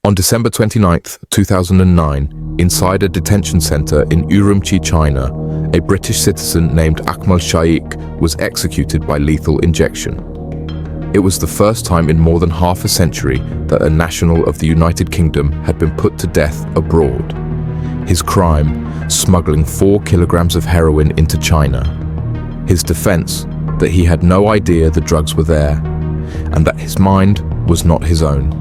On December 29, 2009, inside a detention center in Urumqi, China, a British citizen named Akmal Shaikh was executed by lethal injection. It was the first time in more than half a century that a national of the United Kingdom had been put to death abroad. His crime, smuggling 4 kilograms of heroin into China. His defense, that he had no idea the drugs were there, and that his mind was not his own.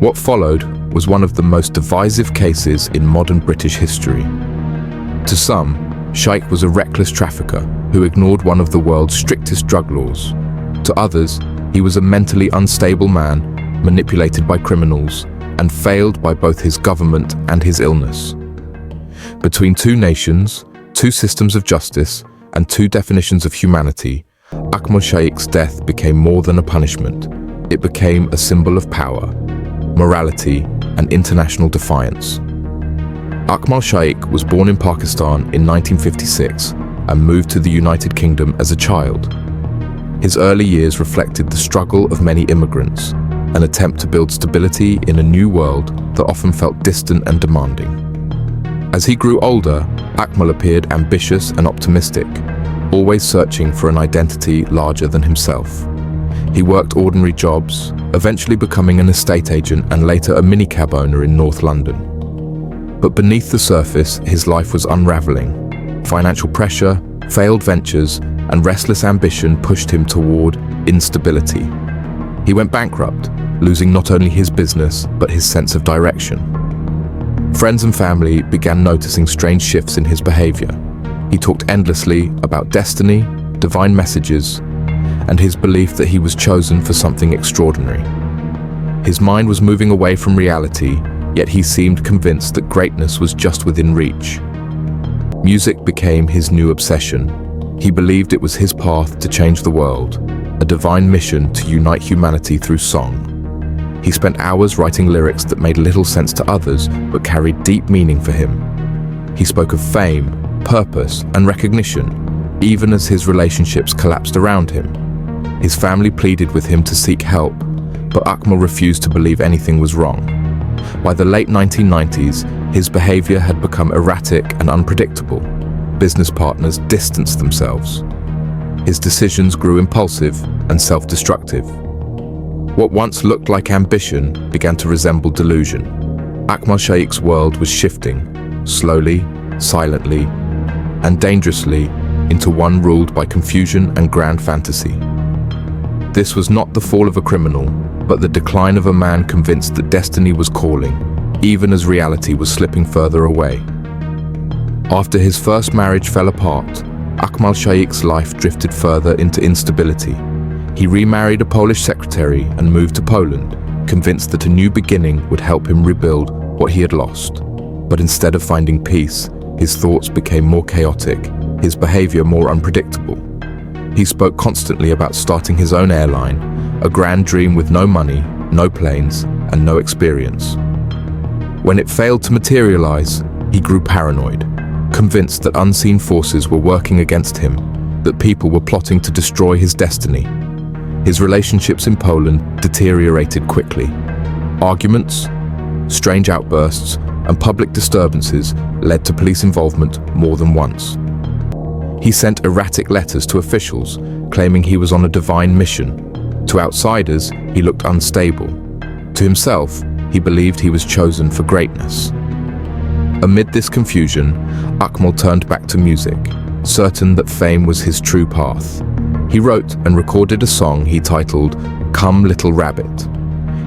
What followed was one of the most divisive cases in modern British history. To some, Shaikh was a reckless trafficker who ignored one of the world's strictest drug laws. To others, he was a mentally unstable man, manipulated by criminals, and failed by both his government and his illness. Between 2 nations, 2 systems of justice, and 2 definitions of humanity, Akmal Shaikh's death became more than a punishment. It became a symbol of power, morality, and international defiance. Akmal Shaikh was born in Pakistan in 1956 and moved to the United Kingdom as a child. His early years reflected the struggle of many immigrants, an attempt to build stability in a new world that often felt distant and demanding. As he grew older, Akmal appeared ambitious and optimistic, always searching for an identity larger than himself. He worked ordinary jobs, eventually becoming an estate agent and later a minicab owner in North London. But beneath the surface, his life was unraveling. Financial pressure, failed ventures, and restless ambition pushed him toward instability. He went bankrupt, losing not only his business, but his sense of direction. Friends and family began noticing strange shifts in his behavior. He talked endlessly about destiny, divine messages, and his belief that he was chosen for something extraordinary. His mind was moving away from reality, yet he seemed convinced that greatness was just within reach. Music became his new obsession. He believed it was his path to change the world, a divine mission to unite humanity through song. He spent hours writing lyrics that made little sense to others, but carried deep meaning for him. He spoke of fame, purpose, and recognition, even as his relationships collapsed around him. His family pleaded with him to seek help, but Akmal refused to believe anything was wrong. By the late 1990s, his behavior had become erratic and unpredictable. Business partners distanced themselves. His decisions grew impulsive and self-destructive. What once looked like ambition began to resemble delusion. Akmal Shaikh's world was shifting, slowly, silently, and dangerously, into one ruled by confusion and grand fantasy. This was not the fall of a criminal, but the decline of a man convinced that destiny was calling, even as reality was slipping further away. After his first marriage fell apart, Akmal Shaikh's life drifted further into instability. He remarried a Polish secretary and moved to Poland, convinced that a new beginning would help him rebuild what he had lost. But instead of finding peace, his thoughts became more chaotic, his behavior more unpredictable. He spoke constantly about starting his own airline, a grand dream with no money, no planes, and no experience. When it failed to materialize, he grew paranoid, convinced that unseen forces were working against him, that people were plotting to destroy his destiny. His relationships in Poland deteriorated quickly. Arguments, strange outbursts, and public disturbances led to police involvement more than once. He sent erratic letters to officials, claiming he was on a divine mission. To outsiders, he looked unstable. To himself, he believed he was chosen for greatness. Amid this confusion, Akmal turned back to music, certain that fame was his true path. He wrote and recorded a song he titled "Come Little Rabbit."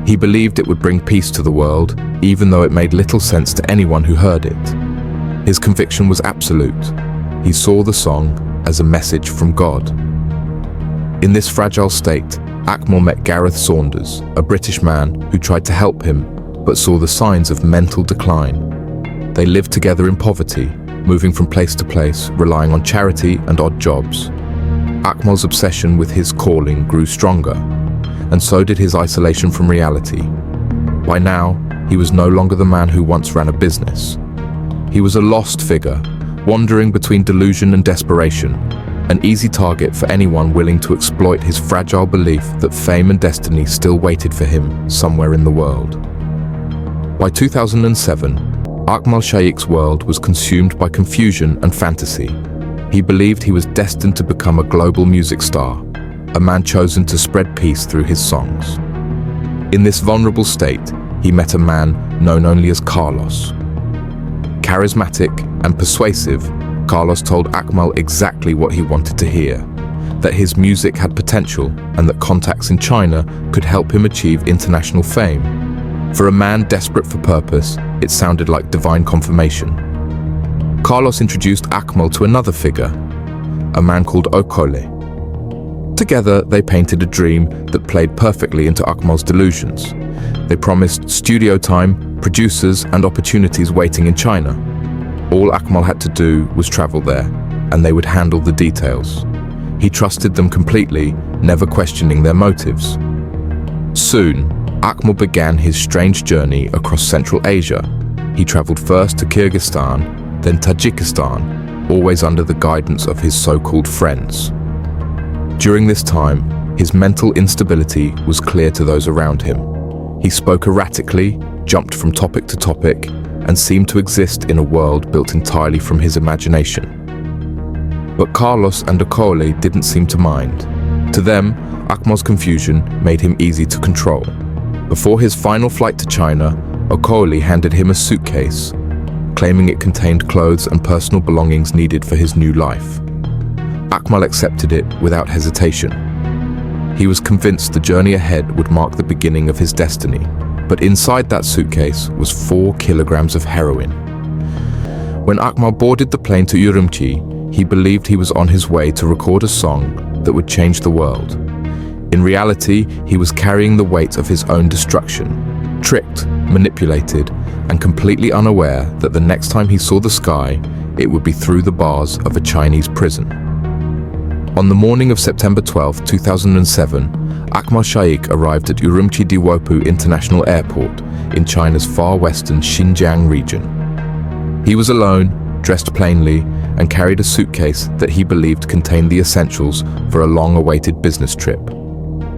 He believed it would bring peace to the world, even though it made little sense to anyone who heard it. His conviction was absolute. He saw the song as a message from God. In this fragile state, Akmal met Gareth Saunders, a British man who tried to help him, but saw the signs of mental decline. They lived together in poverty, moving from place to place, relying on charity and odd jobs. Akmal's obsession with his calling grew stronger, and so did his isolation from reality. By now, he was no longer the man who once ran a business. He was a lost figure, wandering between delusion and desperation, an easy target for anyone willing to exploit his fragile belief that fame and destiny still waited for him somewhere in the world. By 2007, Akmal Shaikh's world was consumed by confusion and fantasy. He believed he was destined to become a global music star, a man chosen to spread peace through his songs. In this vulnerable state, he met a man known only as Carlos. Charismatic and persuasive, Carlos told Akmal exactly what he wanted to hear, that his music had potential and that contacts in China could help him achieve international fame. For a man desperate for purpose, it sounded like divine confirmation. Carlos introduced Akmal to another figure, a man called Okole. Together, they painted a dream that played perfectly into Akmal's delusions. They promised studio time, producers, and opportunities waiting in China. All Akmal had to do was travel there, and they would handle the details. He trusted them completely, never questioning their motives. Soon, Akmal began his strange journey across Central Asia. He traveled first to Kyrgyzstan, then Tajikistan, always under the guidance of his so-called friends. During this time, his mental instability was clear to those around him. He spoke erratically, jumped from topic to topic, and seemed to exist in a world built entirely from his imagination. But Carlos and Okole didn't seem to mind. To them, Akmal's confusion made him easy to control. Before his final flight to China, Okole handed him a suitcase, claiming it contained clothes and personal belongings needed for his new life. Akmal accepted it without hesitation. He was convinced the journey ahead would mark the beginning of his destiny, but inside that suitcase was 4 kilograms of heroin. When Akmal boarded the plane to Urumqi, he believed he was on his way to record a song that would change the world. In reality, he was carrying the weight of his own destruction, tricked, manipulated, and completely unaware that the next time he saw the sky, it would be through the bars of a Chinese prison. On the morning of September 12, 2007, Akmal Shaikh arrived at Urumqi Diwopu International Airport in China's far western Xinjiang region. He was alone, dressed plainly, and carried a suitcase that he believed contained the essentials for a long-awaited business trip.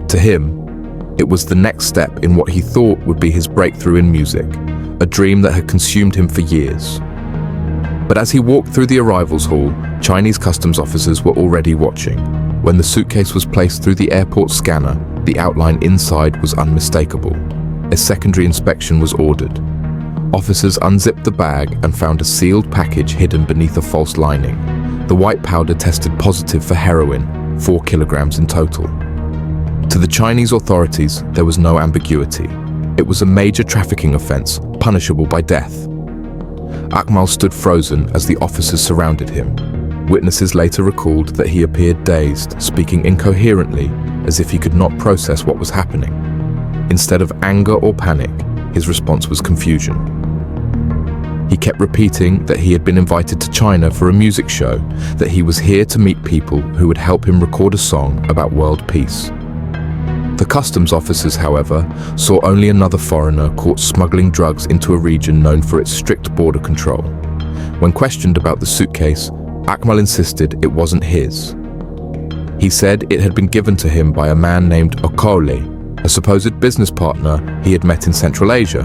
To him, it was the next step in what he thought would be his breakthrough in music, a dream that had consumed him for years. But as he walked through the arrivals hall, Chinese customs officers were already watching. When the suitcase was placed through the airport scanner, the outline inside was unmistakable. A secondary inspection was ordered. Officers unzipped the bag and found a sealed package hidden beneath a false lining. The white powder tested positive for heroin, 4 kilograms in total. To the Chinese authorities, there was no ambiguity. It was a major trafficking offense, punishable by death. Akmal stood frozen as the officers surrounded him. Witnesses later recalled that he appeared dazed, speaking incoherently, as if he could not process what was happening. Instead of anger or panic, his response was confusion. He kept repeating that he had been invited to China for a music show, that he was here to meet people who would help him record a song about world peace. The customs officers, however, saw only another foreigner caught smuggling drugs into a region known for its strict border control. When questioned about the suitcase, Akmal insisted it wasn't his. He said it had been given to him by a man named Okole, a supposed business partner he had met in Central Asia.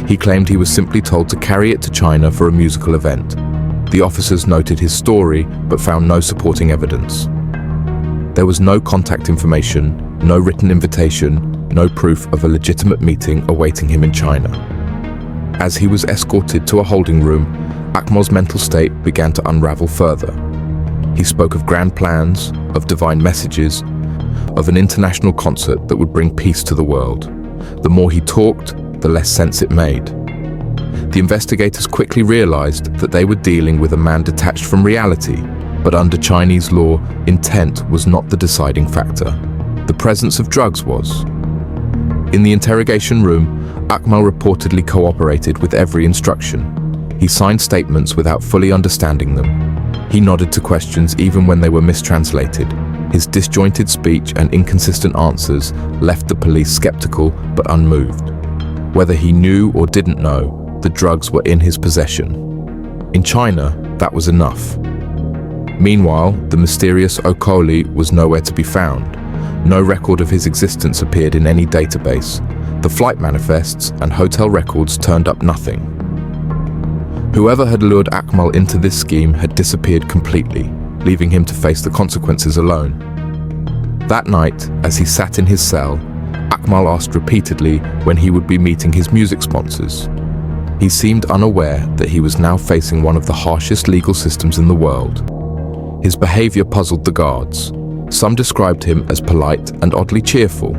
He claimed he was simply told to carry it to China for a musical event. The officers noted his story, but found no supporting evidence. There was no contact information, no written invitation, no proof of a legitimate meeting awaiting him in China. As he was escorted to a holding room, Akmal's mental state began to unravel further. He spoke of grand plans, of divine messages, of an international concert that would bring peace to the world. The more he talked, the less sense it made. The investigators quickly realized that they were dealing with a man detached from reality, but under Chinese law, intent was not the deciding factor. The presence of drugs was. In the interrogation room, Akmal reportedly cooperated with every instruction. He signed statements without fully understanding them. He nodded to questions even when they were mistranslated. His disjointed speech and inconsistent answers left the police skeptical but unmoved. Whether he knew or didn't know, the drugs were in his possession. In China, that was enough. Meanwhile, the mysterious Okole was nowhere to be found. No record of his existence appeared in any database. The flight manifests and hotel records turned up nothing. Whoever had lured Akmal into this scheme had disappeared completely, leaving him to face the consequences alone. That night, as he sat in his cell, Akmal asked repeatedly when he would be meeting his music sponsors. He seemed unaware that he was now facing one of the harshest legal systems in the world. His behavior puzzled the guards. Some described him as polite and oddly cheerful.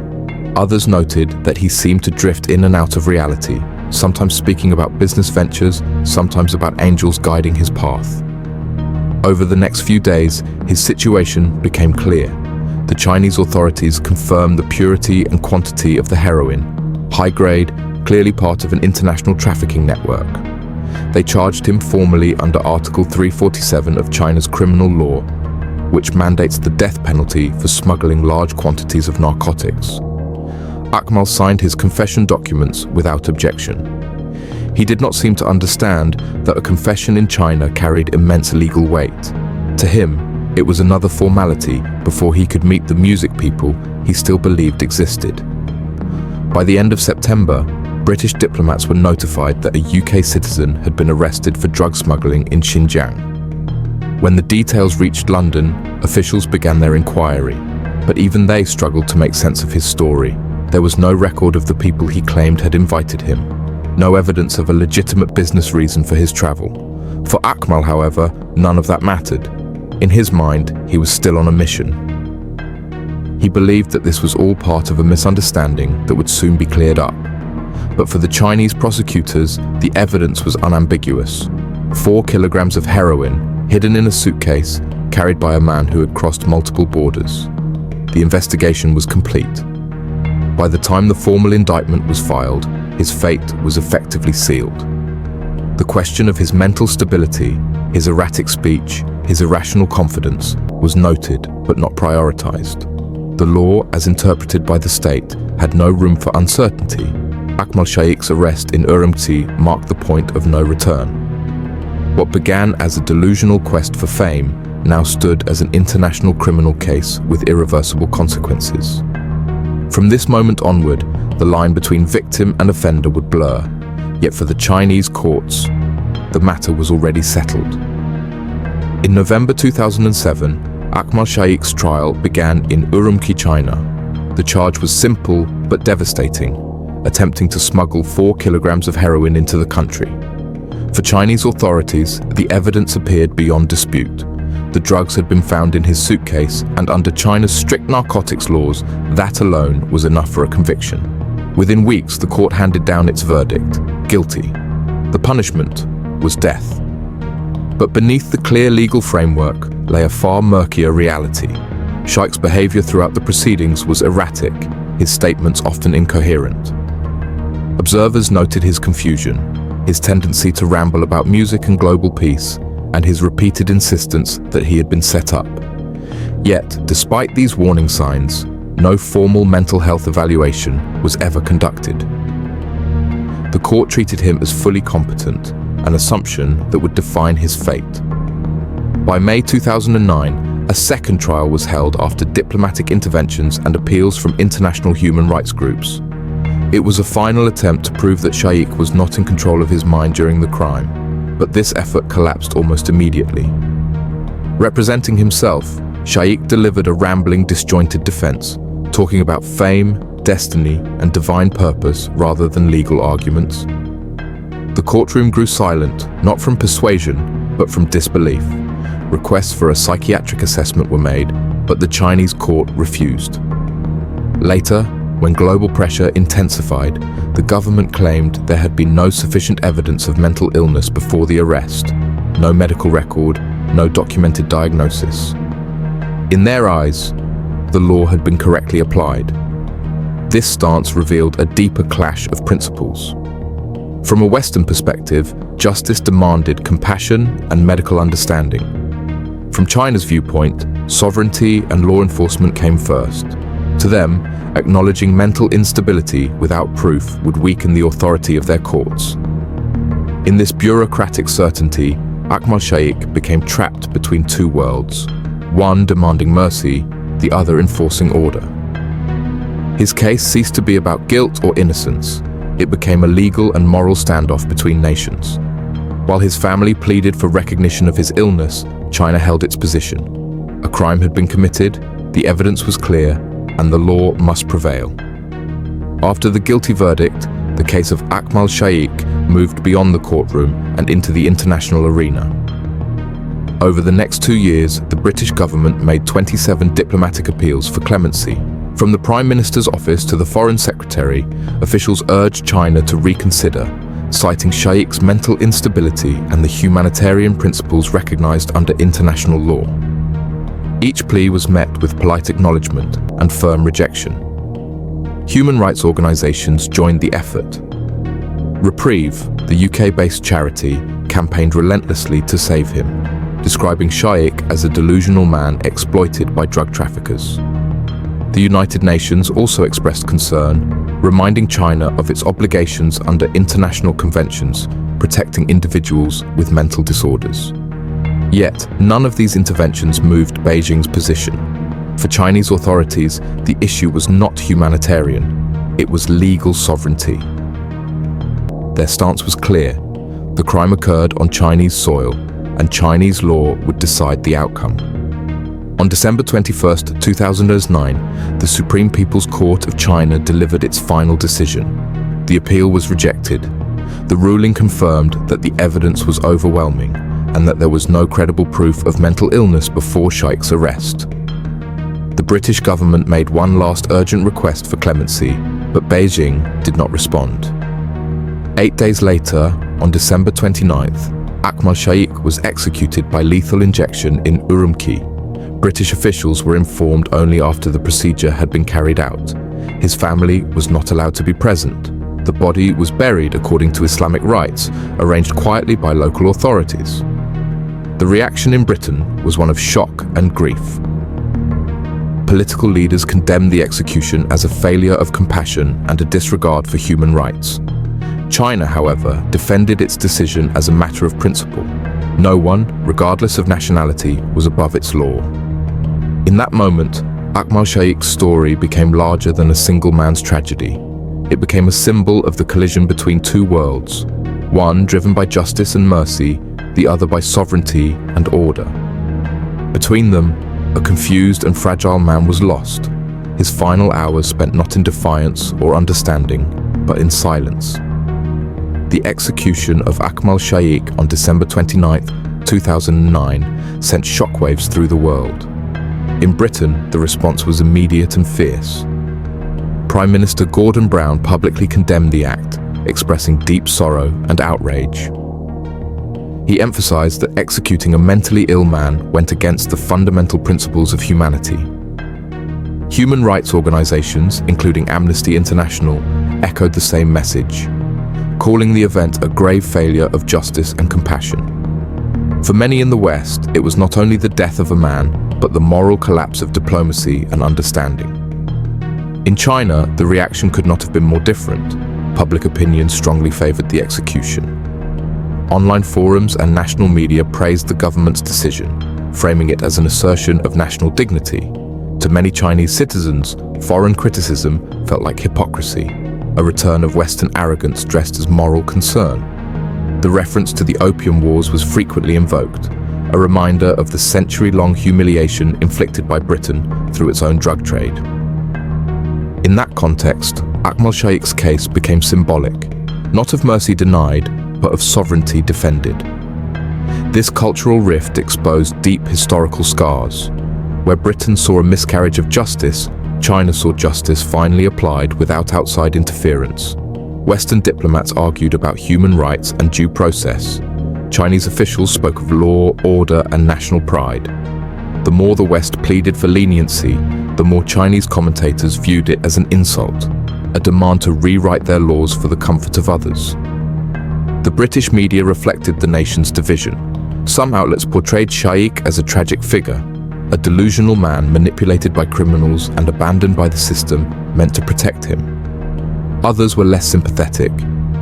Others noted that he seemed to drift in and out of reality, sometimes speaking about business ventures, sometimes about angels guiding his path. Over the next few days, his situation became clear. The Chinese authorities confirmed the purity and quantity of the heroin, high grade, clearly part of an international trafficking network. They charged him formally under Article 347 of China's criminal law, which mandates the death penalty for smuggling large quantities of narcotics. Akmal signed his confession documents without objection. He did not seem to understand that a confession in China carried immense legal weight. To him, it was another formality before he could meet the music people he still believed existed. By the end of September, British diplomats were notified that a UK citizen had been arrested for drug smuggling in Xinjiang. When the details reached London, officials began their inquiry, but even they struggled to make sense of his story. There was no record of the people he claimed had invited him, no evidence of a legitimate business reason for his travel. For Akmal, however, none of that mattered. In his mind, he was still on a mission. He believed that this was all part of a misunderstanding that would soon be cleared up. But for the Chinese prosecutors, the evidence was unambiguous. 4 kilograms of heroin, hidden in a suitcase, carried by a man who had crossed multiple borders. The investigation was complete. By the time the formal indictment was filed, his fate was effectively sealed. The question of his mental stability, his erratic speech, his irrational confidence was noted but not prioritized. The law, as interpreted by the state, had no room for uncertainty. Akmal Shaikh's arrest in Urumqi marked the point of no return. What began as a delusional quest for fame now stood as an international criminal case with irreversible consequences. From this moment onward, the line between victim and offender would blur, yet for the Chinese courts, the matter was already settled. In November 2007, Akmal Shaikh's trial began in Urumqi, China. The charge was simple but devastating, attempting to smuggle 4 kilograms of heroin into the country. For Chinese authorities, the evidence appeared beyond dispute. The drugs had been found in his suitcase, and under China's strict narcotics laws, that alone was enough for a conviction. Within weeks, the court handed down its verdict: guilty. The punishment was death. But beneath the clear legal framework lay a far murkier reality. Shaikh's behavior throughout the proceedings was erratic, his statements often incoherent. Observers noted his confusion, his tendency to ramble about music and global peace, and his repeated insistence that he had been set up. Yet, despite these warning signs, no formal mental health evaluation was ever conducted. The court treated him as fully competent, an assumption that would define his fate. By May 2009, a second trial was held after diplomatic interventions and appeals from international human rights groups. It was a final attempt to prove that Shaikh was not in control of his mind during the crime, but this effort collapsed almost immediately. Representing himself, Shaikh delivered a rambling, disjointed defense, talking about fame, destiny, and divine purpose rather than legal arguments. The courtroom grew silent, not from persuasion, but from disbelief. Requests for a psychiatric assessment were made, but the Chinese court refused. Later, when global pressure intensified, the government claimed there had been no sufficient evidence of mental illness before the arrest. No medical record, no documented diagnosis. In their eyes, the law had been correctly applied. This stance revealed a deeper clash of principles. From a Western perspective, justice demanded compassion and medical understanding. From China's viewpoint, sovereignty and law enforcement came first. To them, acknowledging mental instability without proof would weaken the authority of their courts. In this bureaucratic certainty, Akmal Shaikh became trapped between two worlds, one demanding mercy, the other enforcing order. His case ceased to be about guilt or innocence. It became a legal and moral standoff between nations. While his family pleaded for recognition of his illness, China held its position. A crime had been committed, the evidence was clear, and the law must prevail. After the guilty verdict, the case of Akmal Shaikh moved beyond the courtroom and into the international arena. Over the next 2 years, the British government made 27 diplomatic appeals for clemency. From the Prime Minister's office to the Foreign Secretary, officials urged China to reconsider, citing Shaikh's mental instability and the humanitarian principles recognized under international law. Each plea was met with polite acknowledgement and firm rejection. Human rights organizations joined the effort. Reprieve, the UK-based charity, campaigned relentlessly to save him, describing Shaikh as a delusional man exploited by drug traffickers. The United Nations also expressed concern, reminding China of its obligations under international conventions protecting individuals with mental disorders. Yet, none of these interventions moved Beijing's position. For Chinese authorities, the issue was not humanitarian, it was legal sovereignty. Their stance was clear. The crime occurred on Chinese soil, and Chinese law would decide the outcome. On December 21, 2009, the Supreme People's Court of China delivered its final decision. The appeal was rejected. The ruling confirmed that the evidence was overwhelming and that there was no credible proof of mental illness before Shaikh's arrest. The British government made one last urgent request for clemency, but Beijing did not respond. 8 days later, on December 29th, Akmal Shaikh was executed by lethal injection in Urumqi. British officials were informed only after the procedure had been carried out. His family was not allowed to be present. The body was buried according to Islamic rites, arranged quietly by local authorities. The reaction in Britain was one of shock and grief. Political leaders condemned the execution as a failure of compassion and a disregard for human rights. China, however, defended its decision as a matter of principle. No one, regardless of nationality, was above its law. In that moment, Akmal Shaikh's story became larger than a single man's tragedy. It became a symbol of the collision between two worlds, one driven by justice and mercy, the other by sovereignty and order. Between them, a confused and fragile man was lost, his final hours spent not in defiance or understanding, but in silence. The execution of Akmal Shaikh on December 29, 2009 sent shockwaves through the world. In Britain, the response was immediate and fierce. Prime Minister Gordon Brown publicly condemned the act, expressing deep sorrow and outrage. He emphasized that executing a mentally ill man went against the fundamental principles of humanity. Human rights organizations, including Amnesty International, echoed the same message, calling the event a grave failure of justice and compassion. For many in the West, it was not only the death of a man, but the moral collapse of diplomacy and understanding. In China, the reaction could not have been more different. Public opinion strongly favored the execution. Online forums and national media praised the government's decision, framing it as an assertion of national dignity. To many Chinese citizens, foreign criticism felt like hypocrisy, a return of Western arrogance dressed as moral concern. The reference to the Opium Wars was frequently invoked, a reminder of the century-long humiliation inflicted by Britain through its own drug trade. In that context, Akmal Shaikh's case became symbolic, not of mercy denied, but of sovereignty defended. This cultural rift exposed deep historical scars. Where Britain saw a miscarriage of justice, China saw justice finally applied without outside interference. Western diplomats argued about human rights and due process. Chinese officials spoke of law, order, and national pride. The more the West pleaded for leniency, the more Chinese commentators viewed it as an insult, a demand to rewrite their laws for the comfort of others. The British media reflected the nation's division. Some outlets portrayed Shaikh as a tragic figure, a delusional man manipulated by criminals and abandoned by the system meant to protect him. Others were less sympathetic,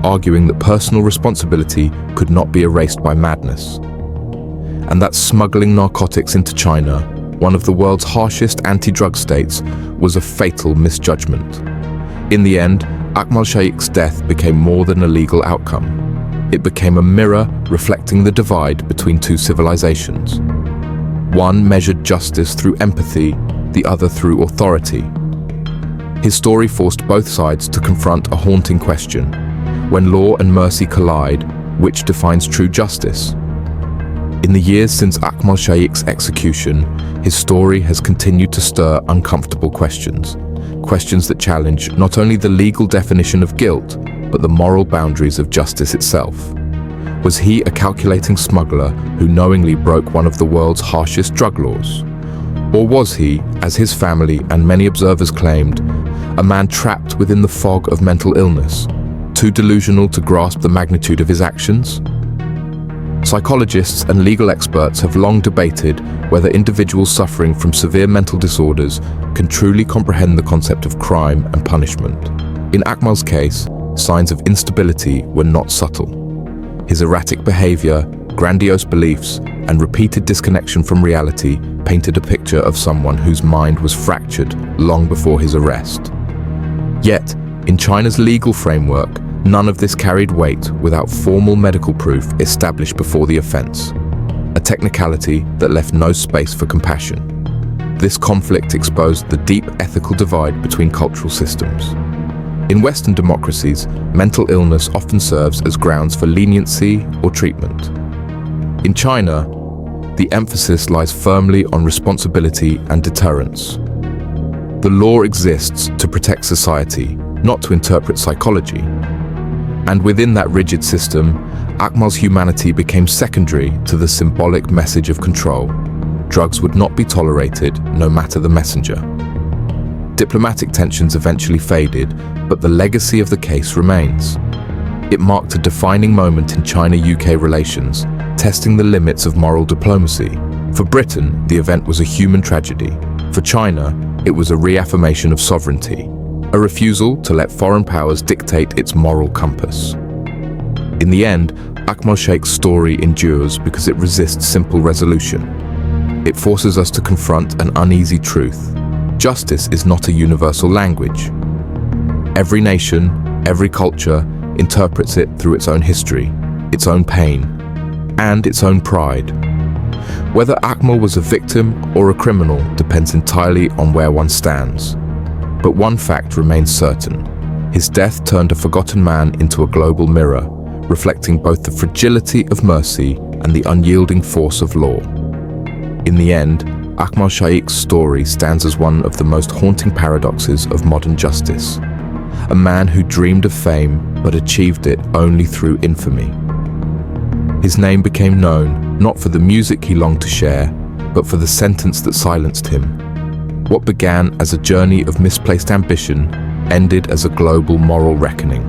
arguing that personal responsibility could not be erased by madness, and that smuggling narcotics into China, one of the world's harshest anti-drug states, was a fatal misjudgment. In the end, Akmal Shaikh's death became more than a legal outcome. It became a mirror reflecting the divide between two civilizations. One measured justice through empathy, the other through authority. His story forced both sides to confront a haunting question. When law and mercy collide, which defines true justice? In the years since Akmal Shaikh's execution, his story has continued to stir uncomfortable questions. Questions that challenge not only the legal definition of guilt, but the moral boundaries of justice itself. Was he a calculating smuggler who knowingly broke one of the world's harshest drug laws? Or was he, as his family and many observers claimed, a man trapped within the fog of mental illness, too delusional to grasp the magnitude of his actions? Psychologists and legal experts have long debated whether individuals suffering from severe mental disorders can truly comprehend the concept of crime and punishment. In Akmal's case, signs of instability were not subtle. His erratic behavior, grandiose beliefs, and repeated disconnection from reality painted a picture of someone whose mind was fractured long before his arrest. Yet, in China's legal framework, none of this carried weight without formal medical proof established before the offense, a technicality that left no space for compassion. This conflict exposed the deep ethical divide between cultural systems. In Western democracies, mental illness often serves as grounds for leniency or treatment. In China, the emphasis lies firmly on responsibility and deterrence. The law exists to protect society, not to interpret psychology. And within that rigid system, Akmal's humanity became secondary to the symbolic message of control. Drugs would not be tolerated, no matter the messenger. Diplomatic tensions eventually faded, but the legacy of the case remains. It marked a defining moment in China-UK relations, testing the limits of moral diplomacy. For Britain, the event was a human tragedy. For China, it was a reaffirmation of sovereignty, a refusal to let foreign powers dictate its moral compass. In the end, Akmal Shaikh's story endures because it resists simple resolution. It forces us to confront an uneasy truth. Justice is not a universal language. Every nation, every culture interprets it through its own history, its own pain, and its own pride. Whether Akmal was a victim or a criminal depends entirely on where one stands. But one fact remains certain. His death turned a forgotten man into a global mirror, reflecting both the fragility of mercy and the unyielding force of law. In the end, Akmal Shaikh's story stands as one of the most haunting paradoxes of modern justice. A man who dreamed of fame but achieved it only through infamy. His name became known not for the music he longed to share, but for the sentence that silenced him. What began as a journey of misplaced ambition ended as a global moral reckoning.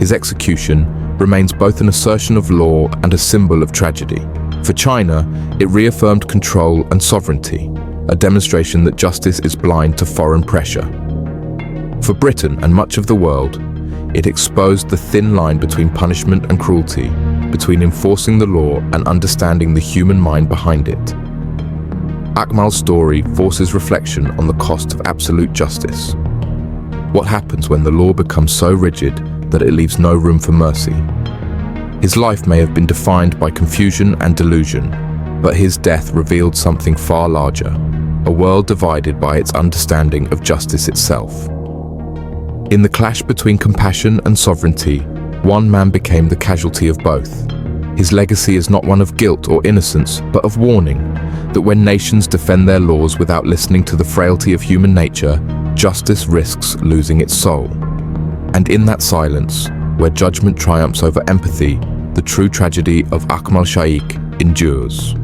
His execution remains both an assertion of law and a symbol of tragedy. For China, it reaffirmed control and sovereignty, a demonstration that justice is blind to foreign pressure. For Britain and much of the world, it exposed the thin line between punishment and cruelty, between enforcing the law and understanding the human mind behind it. Akmal's story forces reflection on the cost of absolute justice. What happens when the law becomes so rigid that it leaves no room for mercy? His life may have been defined by confusion and delusion, but his death revealed something far larger, a world divided by its understanding of justice itself. In the clash between compassion and sovereignty, one man became the casualty of both. His legacy is not one of guilt or innocence, but of warning, that when nations defend their laws without listening to the frailty of human nature, justice risks losing its soul. And in that silence, where judgment triumphs over empathy, the true tragedy of Akmal Shaikh endures.